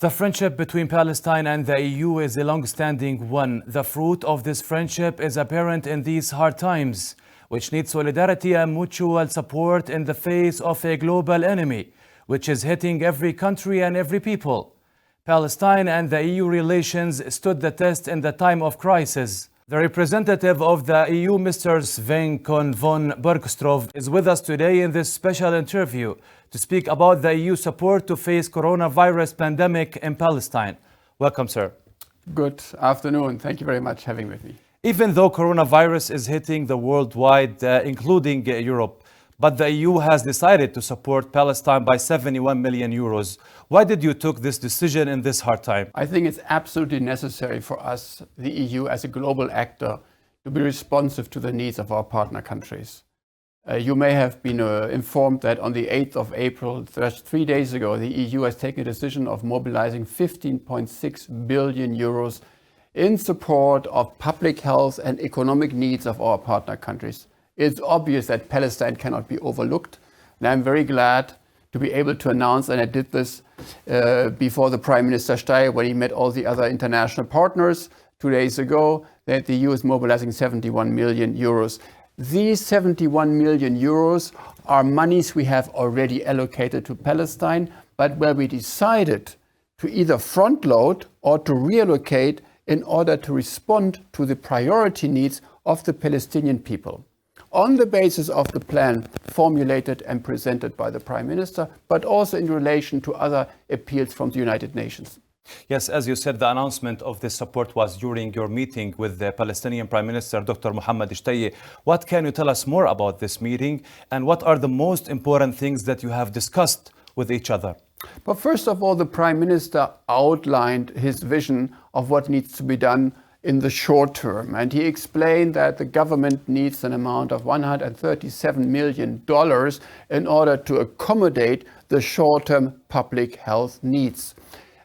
The friendship between Palestine and the EU is a long-standing one. The fruit of this friendship is apparent in these hard times, which need solidarity and mutual support in the face of a global enemy, which is hitting every country and every people. Palestine and the EU relations stood the test in the time of crisis. The representative of the EU, Mr. Sven von Bergström, is with us today in this special interview to speak about the EU support to face coronavirus pandemic in Palestine. Welcome, sir. Good afternoon. Thank you very much for having me. Even though coronavirus is hitting the worldwide, including Europe, but the EU has decided to support Palestine by 71 million euros. Why did you take this decision in this hard time? I think it's absolutely necessary for us, the EU, as a global actor, to be responsive to the needs of our partner countries. You may have been informed that on the 8th of April, just 3 days ago, the EU has taken a decision of mobilizing 15.6 billion euros in support of public health and economic needs of our partner countries. It's obvious that Palestine cannot be overlooked, and I'm very glad to be able to announce, and I did this before the Prime Minister Steyer when he met all the other international partners 2 days ago, that the EU is mobilizing 71 million euros. These 71 million euros are monies we have already allocated to Palestine, but where we decided to either front load or to reallocate in order to respond to the priority needs of the Palestinian people, on the basis of the plan formulated and presented by the Prime Minister, but also in relation to other appeals from the United Nations. Yes, as you said, the announcement of this support was during your meeting with the Palestinian Prime Minister, Dr. Mohammed Shtayeh. What can you tell us more about this meeting, and what are the most important things that you have discussed with each other? But first of all, the Prime Minister outlined his vision of what needs to be done in the short term. And he explained that the government needs an amount of $137 million in order to accommodate the short-term public health needs.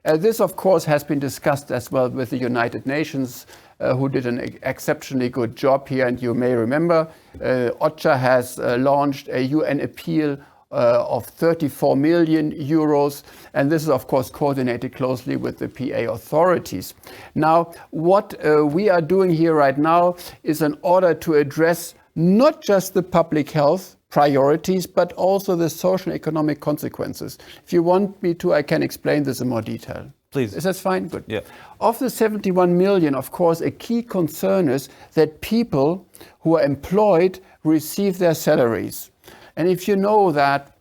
This, of course, has been discussed as well with the United Nations, who did an exceptionally good job here. And you may remember, OCHA has launched a UN appeal of 34 million euros. And this is, of course, coordinated closely with the PA authorities. Now, what we are doing here right now is in order to address not just the public health priorities, but also the social and economic consequences. If you want me to, I can explain this in more detail. Please. Is that fine? Good. Yeah. Of the 71 million, of course, a key concern is that people who are employed receive their salaries. And if you know that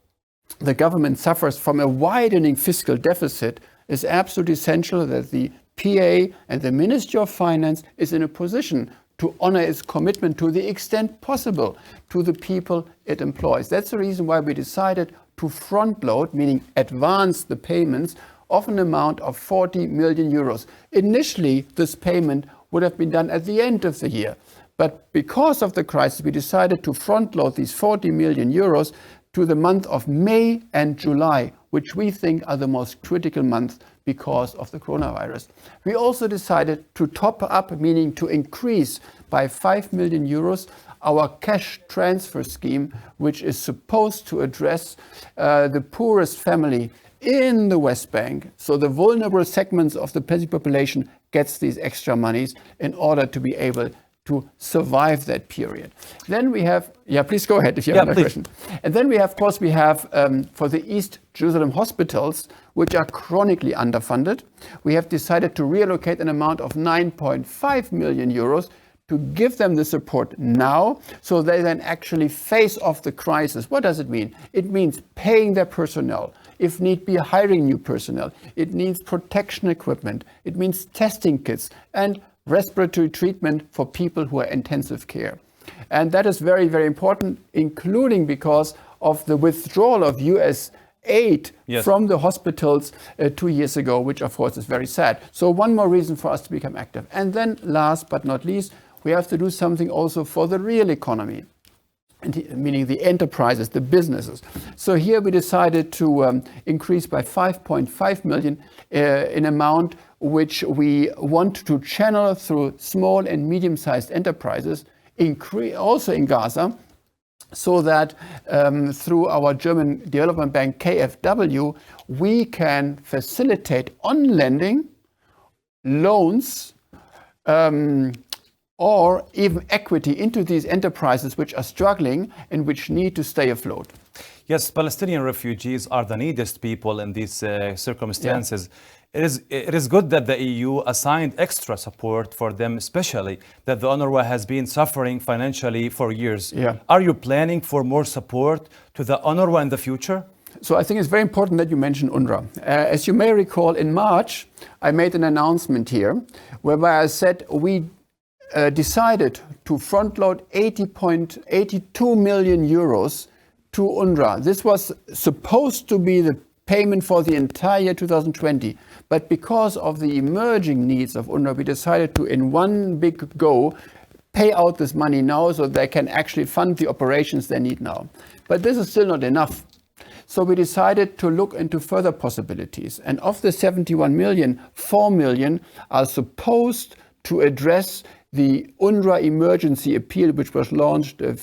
the government suffers from a widening fiscal deficit, it's absolutely essential that the PA and the Ministry of Finance is in a position to honor its commitment to the extent possible to the people it employs. That's the reason why we decided to front load, meaning advance the payments of an amount of 40 million euros. Initially, this payment would have been done at the end of the year. But because of the crisis, we decided to front load these 40 million euros to the month of May and July, which we think are the most critical months because of the coronavirus. We also decided to top up, meaning to increase by 5 million euros, our cash transfer scheme, which is supposed to address the poorest family in the West Bank. So the vulnerable segments of the Palestinian population gets these extra monies in order to be able to survive that period. Then we have, please go ahead if you have another question. And then we have, of course, we have for the East Jerusalem hospitals, which are chronically underfunded, we have decided to reallocate an amount of 9.5 million euros to give them the support now, so they then actually face off the crisis. What does it mean? It means paying their personnel, if need be hiring new personnel. It means protection equipment. It means testing kits and respiratory treatment for people who are intensive care. And that is very, very important, including because of the withdrawal of US aid from the hospitals 2 years ago, which of course is very sad. So one more reason for us to become active. And then last but not least, we have to do something also for the real economy, meaning the enterprises, the businesses. So here we decided to increase by 5.5 million in amount which we want to channel through small and medium-sized enterprises, also in Gaza, so that through our German development bank KfW, we can facilitate on lending, loans, or even equity into these enterprises which are struggling and which need to stay afloat. Yes, Palestinian refugees are the neediest people in these circumstances. Yeah. It is good that the EU assigned extra support for them, especially that the UNRWA has been suffering financially for years. Yeah. Are you planning for more support to the UNRWA in the future? So I think it's very important that you mention UNRWA. As you may recall, in March, I made an announcement here whereby I said we decided to front-load 80.82 million euros to UNRWA. This was supposed to be the payment for the entire year 2020. But because of the emerging needs of UNRWA, we decided to, in one big go, pay out this money now so they can actually fund the operations they need now. But this is still not enough. So we decided to look into further possibilities. And of the 71 million, 4 million are supposed to address the UNRWA emergency appeal, which was launched a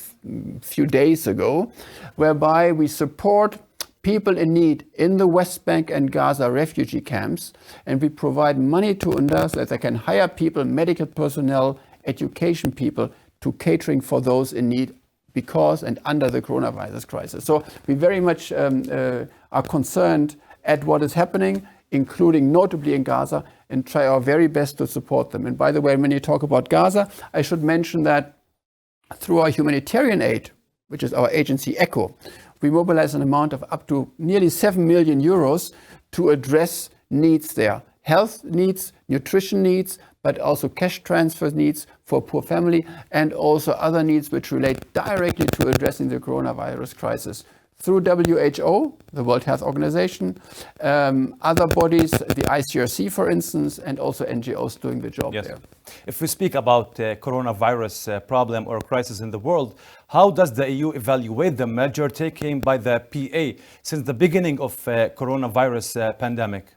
few days ago, whereby we support people in need in the West Bank and Gaza refugee camps, and we provide money to UNRWA so that they can hire people, medical personnel, education people, to catering for those in need because and under the coronavirus crisis. So we very much are concerned at what is happening, including notably in Gaza, and try our very best to support them. And by the way, when you talk about Gaza, I should mention that through our humanitarian aid, which is our agency ECHO, we mobilize an amount of up to nearly 7 million euros to address needs there. Health needs, nutrition needs, but also cash transfer needs for poor family, and also other needs which relate directly to addressing the coronavirus crisis. Through WHO, the World Health Organization, other bodies, the ICRC, for instance, and also NGOs doing the job there. If we speak about coronavirus problem or crisis in the world, how does the EU evaluate the measure taken by the PA since the beginning of coronavirus pandemic?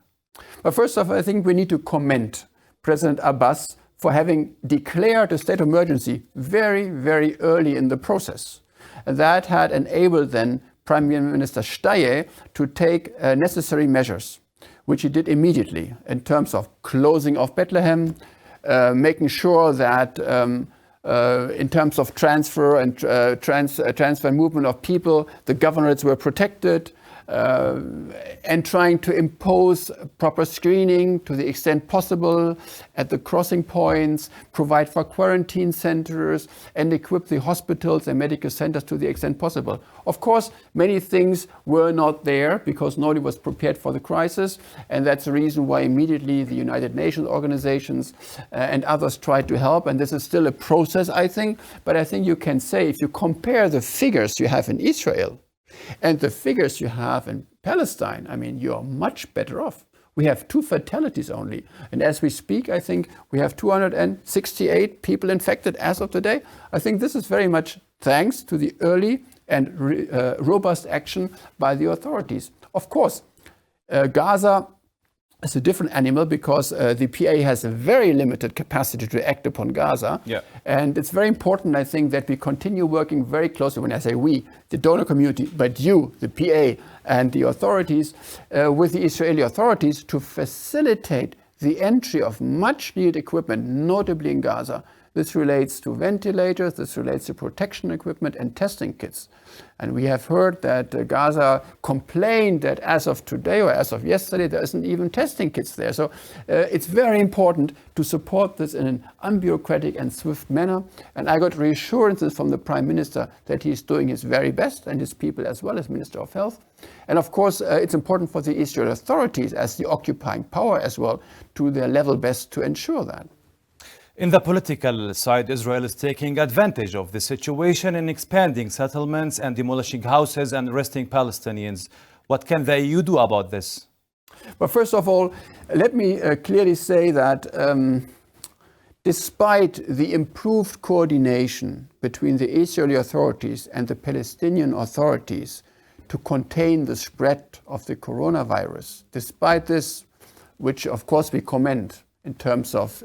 Well, first off, I think we need to commend President Abbas for having declared a state of emergency very, very early in the process. That had enabled then Prime Minister Steyer to take necessary measures, which he did immediately in terms of closing off Bethlehem, making sure that in terms of transfer and transfer and movement of people, the governorates were protected, and trying to impose proper screening to the extent possible at the crossing points, provide for quarantine centers, and equip the hospitals and medical centers to the extent possible. Of course, many things were not there because nobody was prepared for the crisis, and that's the reason why immediately the United Nations organizations and others tried to help, and this is still a process, I think, but I think you can say if you compare the figures you have in Israel and the figures you have in Palestine, I mean, you're much better off. We have 2 fatalities only. And as we speak, I think we have 268 people infected as of today. I think this is very much thanks to the early and robust action by the authorities. Of course, Gaza is a different animal because the PA has a very limited capacity to act upon Gaza. Yeah. And it's very important, I think, that we continue working very closely, when I say we, the donor community, but you, the PA, and the authorities, with the Israeli authorities to facilitate the entry of much needed equipment, notably in Gaza. This relates to ventilators, this relates to protection equipment and testing kits. And we have heard that Gaza complained that as of today or as of yesterday, there isn't even testing kits there. So it's very important to support this in an unbureaucratic and swift manner. And I got reassurances from the Prime Minister that he's doing his very best, and his people as well as Minister of Health. And of course, it's important for the Israeli authorities as the occupying power as well to their level best to ensure that. In the political side, Israel is taking advantage of the situation in expanding settlements and demolishing houses and arresting Palestinians. What can the EU do about this? Well, first of all, let me clearly say that despite the improved coordination between the Israeli authorities and the Palestinian authorities to contain the spread of the coronavirus, despite this, which of course we commend in terms of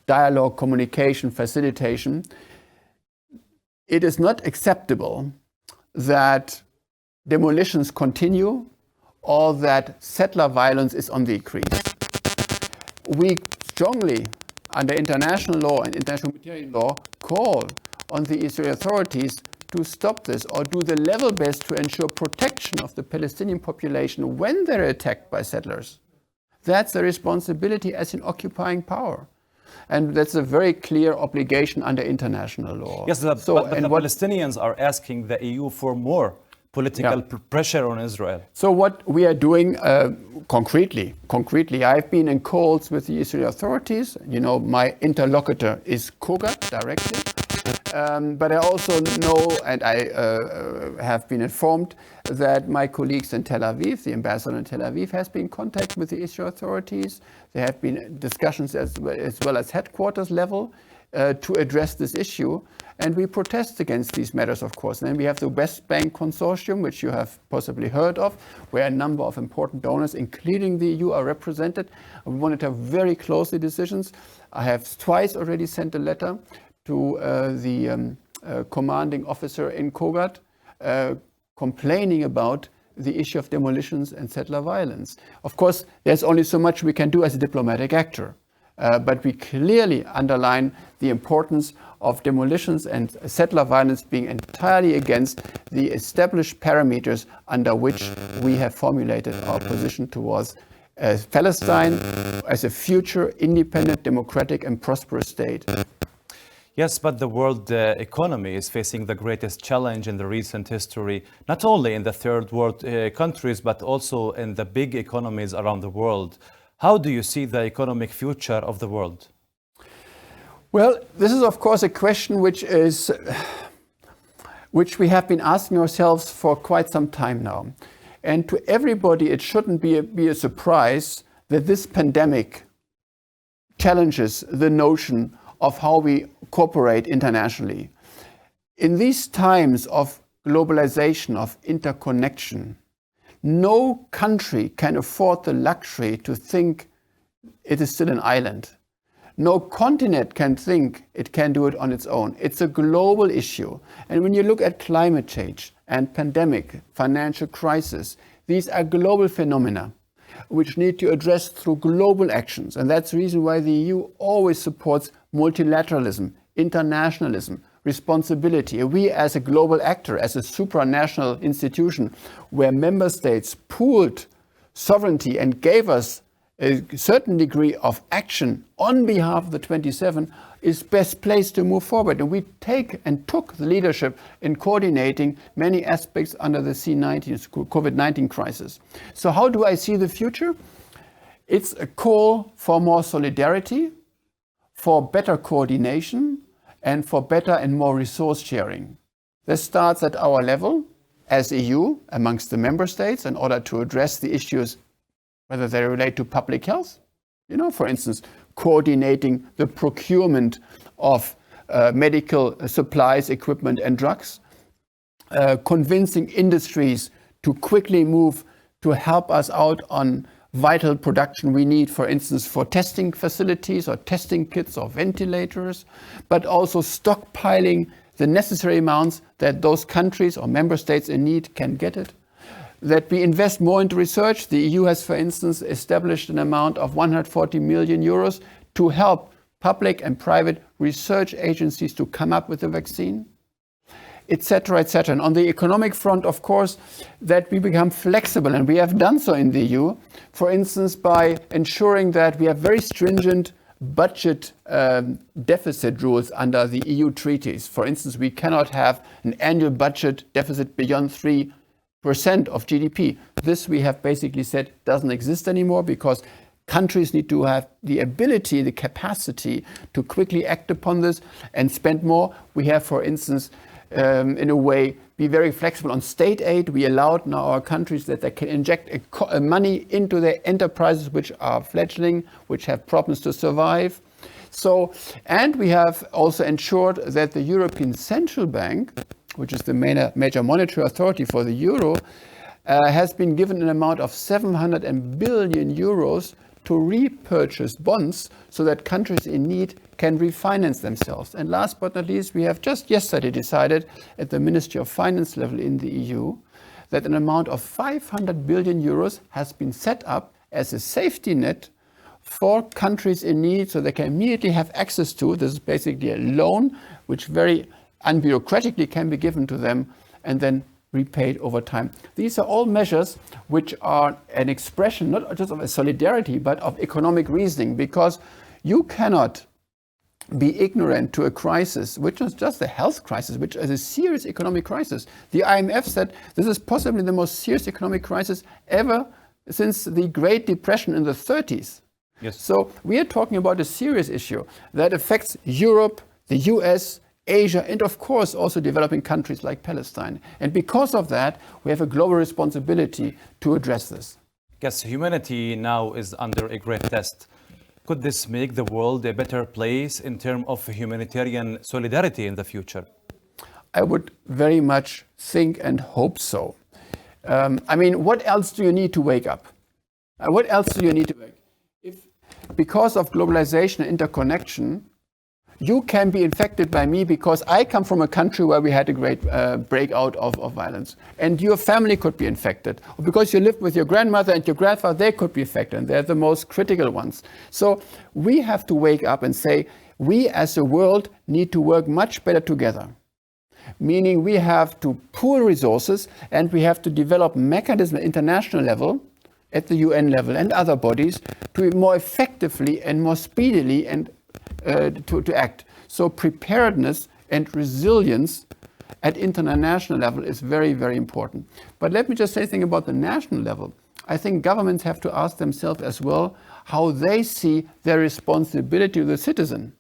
dialogue, communication, facilitation, it is not acceptable that demolitions continue or that settler violence is on the increase. We strongly, under international law and international humanitarian law, call on the Israeli authorities to stop this or do the level best to ensure protection of the Palestinian population when they're attacked by settlers. That's a responsibility as an occupying power. And that's a very clear obligation under international law. Yes, but the Palestinians are asking the EU for more political pressure on Israel. So what we are doing concretely, I've been in calls with the Israeli authorities. You know, my interlocutor is Kogat directly. But I also know, and I have been informed, that my colleagues in Tel Aviv, the ambassador in Tel Aviv, has been in contact with the Israeli authorities. There have been discussions as well as headquarters level to address this issue. And we protest against these matters, of course. And then we have the West Bank Consortium, which you have possibly heard of, where a number of important donors, including the EU, are represented. And we wanted to have very closely decisions. I have twice already sent a letter to the commanding officer in Kogat, complaining about the issue of demolitions and settler violence. Of course, there's only so much we can do as a diplomatic actor, but we clearly underline the importance of demolitions and settler violence being entirely against the established parameters under which we have formulated our position towards Palestine as a future independent, democratic and prosperous state. Yes, but the world economy is facing the greatest challenge in the recent history, not only in the third world countries, but also in the big economies around the world. How do you see the economic future of the world? Well, this is, of course, a question which we have been asking ourselves for quite some time now. And to everybody, it shouldn't be a surprise that this pandemic challenges the notion of how we cooperate internationally. In these times of globalization, of interconnection, no country can afford the luxury to think it is still an island. No continent can think it can do it on its own. It's a global issue. And when you look at climate change and pandemic, financial crisis, these are global phenomena which need to address through global actions. And that's the reason why the EU always supports multilateralism, internationalism, responsibility. We as a global actor, as a supranational institution where member states pooled sovereignty and gave us a certain degree of action on behalf of the 27, is best placed to move forward. And we took the leadership in coordinating many aspects under the COVID-19 crisis. So how do I see the future? It's a call for more solidarity, for better coordination, and for better and more resource sharing. This starts at our level as EU amongst the member states in order to address the issues, whether they relate to public health, for instance, coordinating the procurement of medical supplies, equipment and drugs, convincing industries to quickly move to help us out on vital production we need, for instance, for testing facilities or testing kits or ventilators, but also stockpiling the necessary amounts that those countries or member states in need can get it. That we invest more into research. The EU has, for instance, established an amount of 140 million euros to help public and private research agencies to come up with a vaccine, etc., etc. And on the economic front, of course, that we become flexible, and we have done so in the EU, for instance, by ensuring that we have very stringent budget deficit rules under the EU treaties. For instance, we cannot have an annual budget deficit beyond 3% of GDP. This, we have basically said, doesn't exist anymore because countries need to have the ability, the capacity to quickly act upon this and spend more. We have, for instance, in a way, be very flexible on state aid. We allowed now our countries that they can inject money into their enterprises which are fledgling, which have problems to survive. So, and we have also ensured that the European Central Bank, which is the major monetary authority for the euro, has been given an amount of 700 billion euros to repurchase bonds so that countries in need can refinance themselves. And last but not least, we have just yesterday decided at the Ministry of Finance level in the EU that an amount of 500 billion euros has been set up as a safety net for countries in need so they can immediately have access to. This is basically a loan which very unbureaucratically can be given to them and then repaid over time. These are all measures which are an expression not just of a solidarity but of economic reasoning, because you cannot be ignorant to a crisis which is just a health crisis, which is a serious economic crisis. The IMF said this is possibly the most serious economic crisis ever since the Great Depression in the 30s. Yes. So we are talking about a serious issue that affects Europe, the US, Asia, and of course also developing countries like Palestine. And because of that, we have a global responsibility to address this. Yes, humanity now is under a great test. Could this make the world a better place in terms of humanitarian solidarity in the future? I would very much think and hope so. I mean, what else do you need to wake up? What else do you need to wake up? If, because of globalization and interconnection, you can be infected by me because I come from a country where we had a great breakout of violence. And your family could be infected. Or because you lived with your grandmother and your grandfather, they could be affected. And they're the most critical ones. So we have to wake up and say, we as a world need to work much better together. Meaning we have to pool resources and we have to develop mechanisms at international level, at the UN level and other bodies, to more effectively and more speedily and to act. So preparedness and resilience at international level is very, very important. But let me just say something about the national level. I think governments have to ask themselves as well how they see their responsibility to the citizen.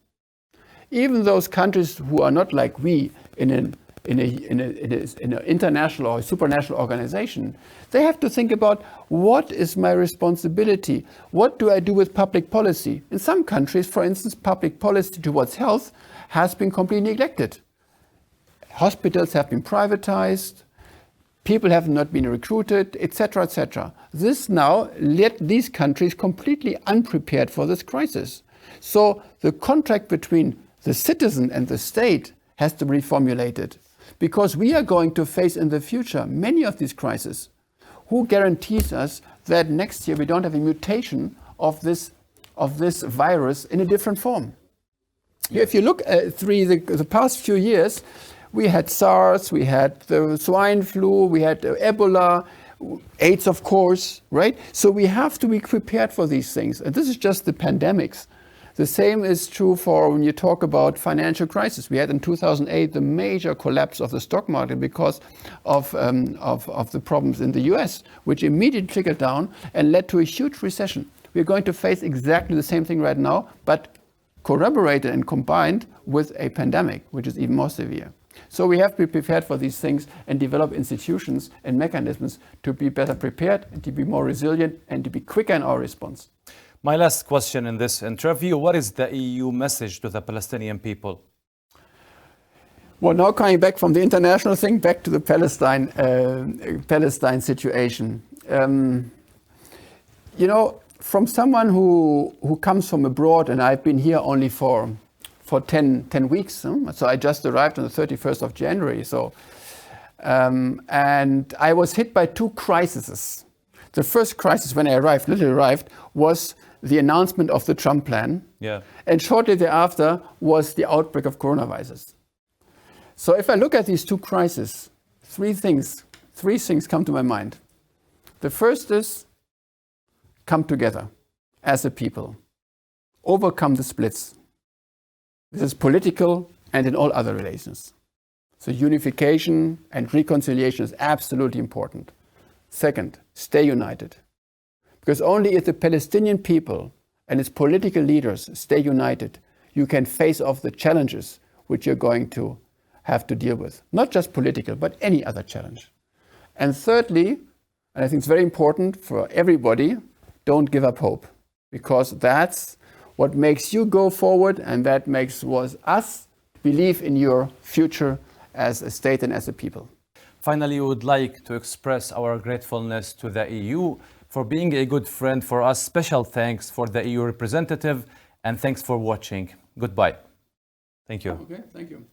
Even those countries who are not like we in an international or supranational organization, they have to think about what is my responsibility? What do I do with public policy? In some countries, for instance, public policy towards health has been completely neglected. Hospitals have been privatized, people have not been recruited, etc., etc. This now led these countries completely unprepared for this crisis. So the contract between the citizen and the state has to be reformulated, because we are going to face in the future many of these crises. Who guarantees us that next year we don't have a mutation of this virus in a different form? Yeah. If you look at the past few years, we had SARS, we had the swine flu, we had Ebola, AIDS, of course, right? So we have to be prepared for these things. And this is just the pandemics. The same is true for when you talk about financial crisis. We had in 2008 the major collapse of the stock market because of the problems in the US, which immediately trickled down and led to a huge recession. We're going to face exactly the same thing right now, but corroborated and combined with a pandemic, which is even more severe. So we have to be prepared for these things and develop institutions and mechanisms to be better prepared and to be more resilient and to be quicker in our response. My last question in this interview, what is the EU message to the Palestinian people? Well, now coming back from the international thing, back to the Palestine situation. You know, from someone who comes from abroad, and I've been here only for 10 weeks, so I just arrived on the 31st of January. So, and I was hit by two crises. The first crisis when I literally arrived, was the announcement of the Trump plan. Yeah. And shortly thereafter was the outbreak of coronavirus. So if I look at these two crises, three things come to my mind. The first is come together as a people, overcome the splits. This is political and in all other relations. So unification and reconciliation is absolutely important. Second, stay united. Because only if the Palestinian people and its political leaders stay united, you can face off the challenges which you're going to have to deal with. Not just political, but any other challenge. And thirdly, and I think it's very important for everybody, don't give up hope. Because that's what makes you go forward, and that makes us believe in your future as a state and as a people. Finally, we would like to express our gratefulness to the EU for being a good friend for us. Special thanks for the EU representative, and thanks for watching. Goodbye. Thank you. Okay, thank you.